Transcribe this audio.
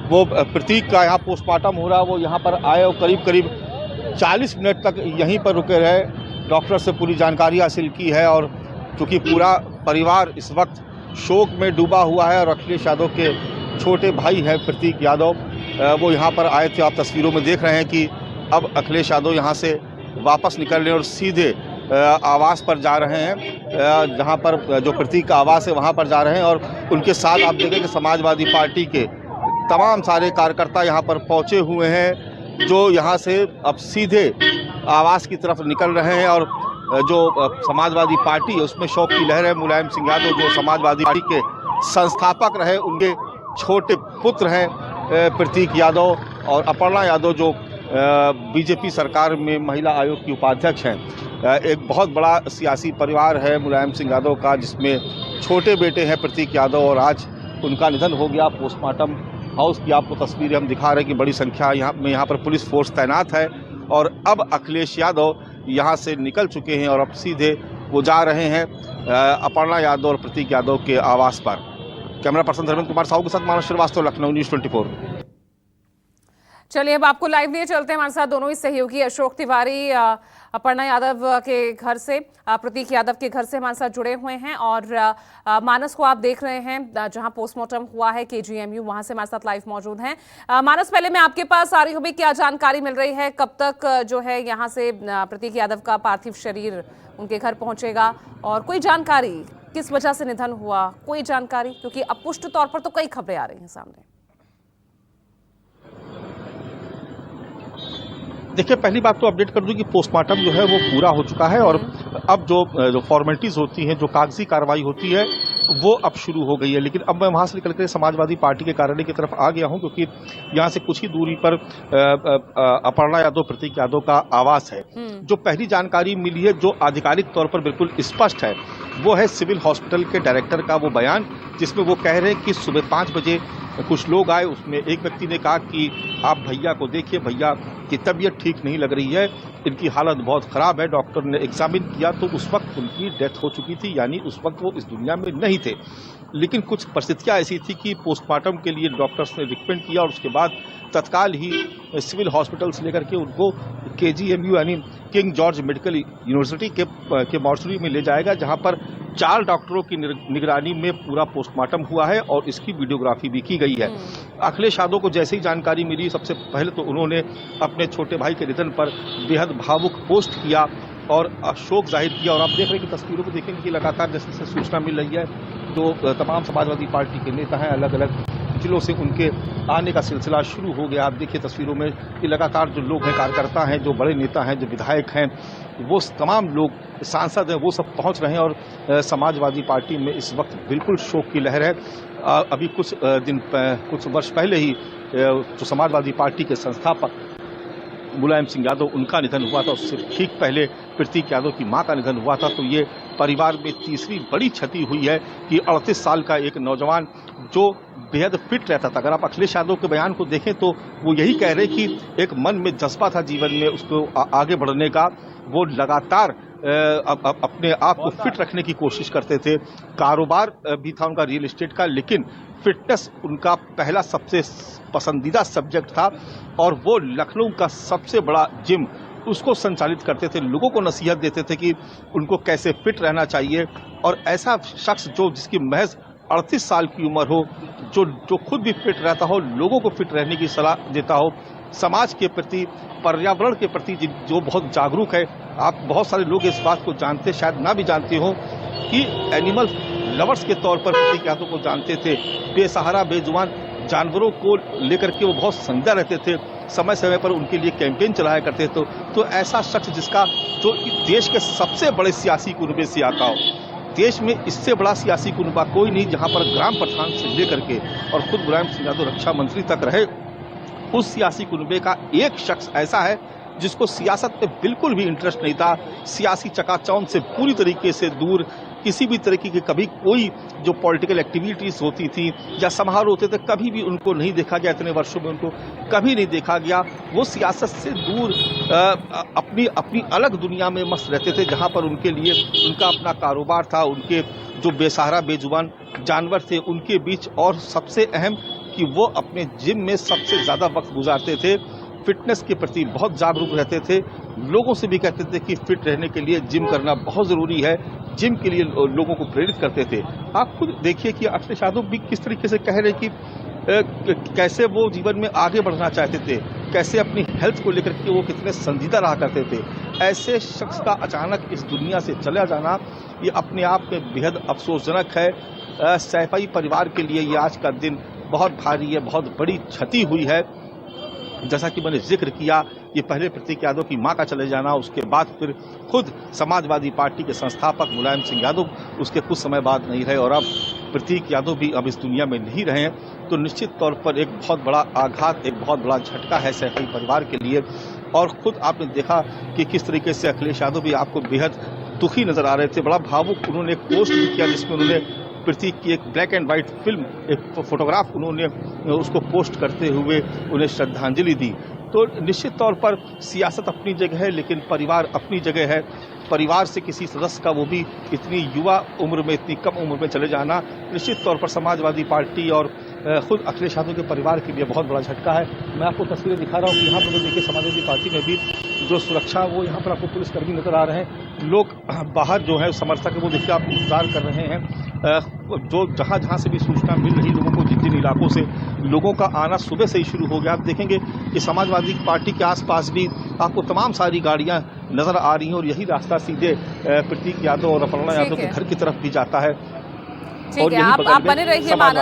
वो प्रतीक का यहाँ पोस्टमार्टम हो रहा है, वो यहाँ पर आए और करीब करीब 40 मिनट तक यहीं पर रुके रहे। डॉक्टर से पूरी जानकारी हासिल की है और चूँकि पूरा परिवार इस वक्त शोक में डूबा हुआ है और अखिलेश यादव के छोटे भाई हैं प्रतीक यादव, वो यहाँ पर आए थे। आप तस्वीरों में देख रहे हैं कि अब अखिलेश यादव यहाँ से वापस निकल रहे हैं और सीधे आवास पर जा रहे हैं, जहाँ पर जो प्रतीक का आवास है वहाँ पर जा रहे हैं। और उनके साथ आप देखें कि समाजवादी पार्टी के तमाम सारे कार्यकर्ता यहाँ पर पहुँचे हुए हैं, जो यहाँ से अब सीधे आवास की तरफ निकल रहे हैं। और जो समाजवादी पार्टी है उसमें शौक की लहर है। मुलायम सिंह यादव जो समाजवादी पार्टी के संस्थापक रहे, उनके छोटे पुत्र हैं प्रतीक यादव, और अपर्णा यादव जो बीजेपी सरकार में महिला आयोग की उपाध्यक्ष हैं। एक बहुत बड़ा सियासी परिवार है मुलायम सिंह यादव का, जिसमें छोटे बेटे हैं प्रतीक यादव, और आज उनका निधन हो गया। पोस्टमार्टम हाउस की आपको तस्वीरें हम दिखा रहे हैं कि बड़ी संख्या यहाँ पर पुलिस फोर्स तैनात है। और अब अखिलेश यादव यहाँ से निकल चुके हैं और अब सीधे वो जा रहे हैं अपर्णा यादव और प्रतीक यादव के आवास पर। कैमरा पर्सन धर्मेंद्र कुमार साहू के साथ मानस श्रीवास्तव, लखनऊ न्यूज़ 24। चलिए अब आपको लाइव लिए चलते हैं। हमारे साथ दोनों ही सहयोगी अशोक तिवारी अपर्णा यादव के घर से, प्रतीक यादव के घर से हमारे साथ जुड़े हुए हैं, और मानस को आप देख रहे हैं जहां पोस्टमार्टम हुआ है KGMU, वहां से हमारे साथ लाइव मौजूद हैं। मानस, पहले मैं आपके पास आ रही हूँ, क्या जानकारी मिल रही है, कब तक जो है यहाँ से प्रतीक यादव का पार्थिव शरीर उनके घर पहुंचेगा, और कोई जानकारी किस वजह से निधन हुआ, कोई जानकारी? क्योंकि अपुष्ट तौर पर तो कई खबरें आ रही हैं सामने। देखिए, पहली बात तो अपडेट कर दूं कि पोस्टमार्टम जो है वो पूरा हो चुका है, और अब जो फॉर्मेलिटीज़ होती हैं, जो कागजी कार्रवाई होती है, वो अब शुरू हो गई है। लेकिन अब मैं वहाँ से निकल कर समाजवादी पार्टी के कार्यालय की तरफ आ गया हूँ, क्योंकि यहाँ से कुछ ही दूरी पर अपर्णा यादव प्रतीक यादव का आवास है। जो पहली जानकारी मिली है, जो आधिकारिक तौर पर बिल्कुल स्पष्ट है, वो है सिविल हॉस्पिटल के डायरेक्टर का वो बयान, जिसमें वो कह रहे हैं कि सुबह 5 बजे कुछ लोग आए। उसमें एक व्यक्ति ने कहा कि आप भैया को देखिए, भैया की तबीयत ठीक नहीं लग रही है, इनकी हालत बहुत ख़राब है। डॉक्टर ने एग्जामिन किया तो उस वक्त उनकी डेथ हो चुकी थी, यानी उस वक्त वो इस दुनिया में नहीं थे। लेकिन कुछ परिस्थितियाँ ऐसी थी कि पोस्टमार्टम के लिए डॉक्टर्स ने रिकमेंड किया, और उसके बाद तत्काल ही सिविल हॉस्पिटल से लेकर के उनको KGMU यानी किंग जॉर्ज मेडिकल यूनिवर्सिटी के मॉर्चरी में ले जाएगा, जहां पर 4 डॉक्टरों की निगरानी में पूरा पोस्टमार्टम हुआ है और इसकी वीडियोग्राफी भी की गई है। अखिलेश यादव को जैसे ही जानकारी मिली, सबसे पहले तो उन्होंने अपने छोटे भाई के निधन पर बेहद भावुक पोस्ट किया और शोक जाहिर किया। और आप देख रहे हैं कि तस्वीरों को देखेंगे कि लगातार जैसे जैसे सूचना मिल रही है, तो तमाम समाजवादी पार्टी के नेता हैं, अलग अलग जिलों से उनके आने का सिलसिला शुरू हो गया। आप देखिए तस्वीरों में कि लगातार जो लोग हैं, कार्यकर्ता हैं, जो बड़े नेता हैं, जो विधायक हैं, वो तमाम लोग, सांसद हैं, वो सब पहुंच रहे हैं। और समाजवादी पार्टी में इस वक्त बिल्कुल शोक की लहर है। अभी कुछ वर्ष पहले ही जो समाजवादी पार्टी के संस्थापक मुलायम सिंह यादव, उनका निधन हुआ था। उससे ठीक पहले प्रतीक यादव की मां का निधन हुआ था। तो ये परिवार में तीसरी बड़ी क्षति हुई है कि 38 साल का एक नौजवान जो बेहद फिट रहता था। अगर आप अखिलेश यादव के बयान को देखें तो वो यही कह रहे कि एक मन में जज्बा था जीवन में उसको आगे बढ़ने का, वो लगातार अपने आप को फिट रखने की कोशिश करते थे। कारोबार भी था उनका रियल एस्टेट का, लेकिन फिटनेस उनका पहला सबसे पसंदीदा सब्जेक्ट था, और वो लखनऊ का सबसे बड़ा जिम उसको संचालित करते थे, लोगों को नसीहत देते थे कि उनको कैसे फिट रहना चाहिए। और ऐसा शख्स जिसकी महज 38 साल की उम्र हो, जो खुद भी फिट रहता हो, लोगों को फिट रहने की सलाह देता हो, समाज के प्रति, पर्यावरण के प्रति जो बहुत जागरूक है। आप बहुत सारे लोग इस बात को जानते, शायद ना भी जानते हो, कि एनिमल लवर्स के तौर पर प्रतीक यादव को जानते थे। बेसहारा बेजुबान जानवरों को लेकर के वो बहुत संज्ञा रहते थे, समय समय पर उनके लिए कैंपेन चलाया करते थे। तो ऐसा शख्स जिसका जो देश के सबसे बड़े सियासी कुनबे से आता हो, देश में इससे बड़ा सियासी कुनबा कोई नहीं, जहां पर ग्राम प्रधान से लेकर के और खुद मुलायम सिंह यादव रक्षा मंत्री तक रहे, उस सियासी कुनबे का एक शख्स ऐसा है जिसको सियासत में बिल्कुल भी इंटरेस्ट नहीं था, सियासी चकाचौंध से पूरी तरीके से दूर, किसी भी तरीके की कभी कोई जो पॉलिटिकल एक्टिविटीज होती थी या समारोह होते थे, कभी भी उनको नहीं देखा गया। इतने वर्षों में उनको कभी नहीं देखा गया। वो सियासत से दूर अपनी अलग दुनिया में मस्त रहते थे, जहां पर उनके लिए उनका अपना कारोबार था। उनके जो बेसहारा बेजुबान जानवर थे उनके बीच, और सबसे अहम कि वो अपने जिम में सबसे ज़्यादा वक्त गुजारते थे, फिटनेस के प्रति बहुत जागरूक रहते थे, लोगों से भी कहते थे कि फिट रहने के लिए जिम करना बहुत ज़रूरी है, जिम के लिए लोगों को प्रेरित करते थे। आप खुद देखिए कि अखिलेश यादव भी किस तरीके से कह रहे कि कैसे वो जीवन में आगे बढ़ना चाहते थे, कैसे अपनी हेल्थ को लेकर के वो कितने संजीदा रहा करते थे। ऐसे शख्स का अचानक इस दुनिया से चला जाना ये अपने आप में बेहद अफसोसजनक है। सैफई परिवार के लिए ये आज का दिन बहुत भारी है, बहुत बड़ी क्षति हुई है। जैसा कि मैंने जिक्र किया, ये पहले प्रतीक यादव की मां का चले जाना, उसके बाद फिर खुद समाजवादी पार्टी के संस्थापक मुलायम सिंह यादव उसके कुछ समय बाद नहीं रहे और अब प्रतीक यादव भी अब इस दुनिया में नहीं रहे, तो निश्चित तौर पर एक बहुत बड़ा आघात, एक बहुत बड़ा झटका है सैफई परिवार के लिए। और खुद आपने देखा कि किस तरीके से अखिलेश यादव भी आपको बेहद दुखी नजर आ रहे थे, बड़ा भावुक उन्होंने एक पोस्ट भी किया जिसमें उन्होंने प्रतीक की एक ब्लैक एंड व्हाइट फिल्म, एक फोटोग्राफ उन्होंने उसको पोस्ट करते हुए उन्हें श्रद्धांजलि दी। तो निश्चित तौर पर सियासत अपनी जगह है, लेकिन परिवार अपनी जगह है। परिवार से किसी सदस्य का, वो भी इतनी युवा उम्र में, इतनी कम उम्र में चले जाना, निश्चित तौर पर समाजवादी पार्टी और खुद अखिलेश यादव के परिवार के लिए बहुत बड़ा झटका है। मैं आपको तस्वीरें दिखा रहा हूँ कि यहाँ पर देखिए समाजवादी पार्टी में भी जो सुरक्षा, वो यहाँ पर आपको पुलिसकर्मी नजर आ रहे हैं, लोग बाहर जो है समर्थक है वो देखिए आप इंतजार कर रहे हैं। जो जहाँ से भी सूचना मिल रही लोगों को, जिन जिन इलाकों से लोगों का आना सुबह से ही शुरू हो गया, आप देखेंगे कि समाजवादी पार्टी के आसपास भी आपको तमाम सारी गाड़ियां नजर आ रही हैं और यही रास्ता सीधे प्रतीक यादव और अपर्णा यादव के घर की तरफ भी जाता है। ठीक है, आप बने रहिए मानस।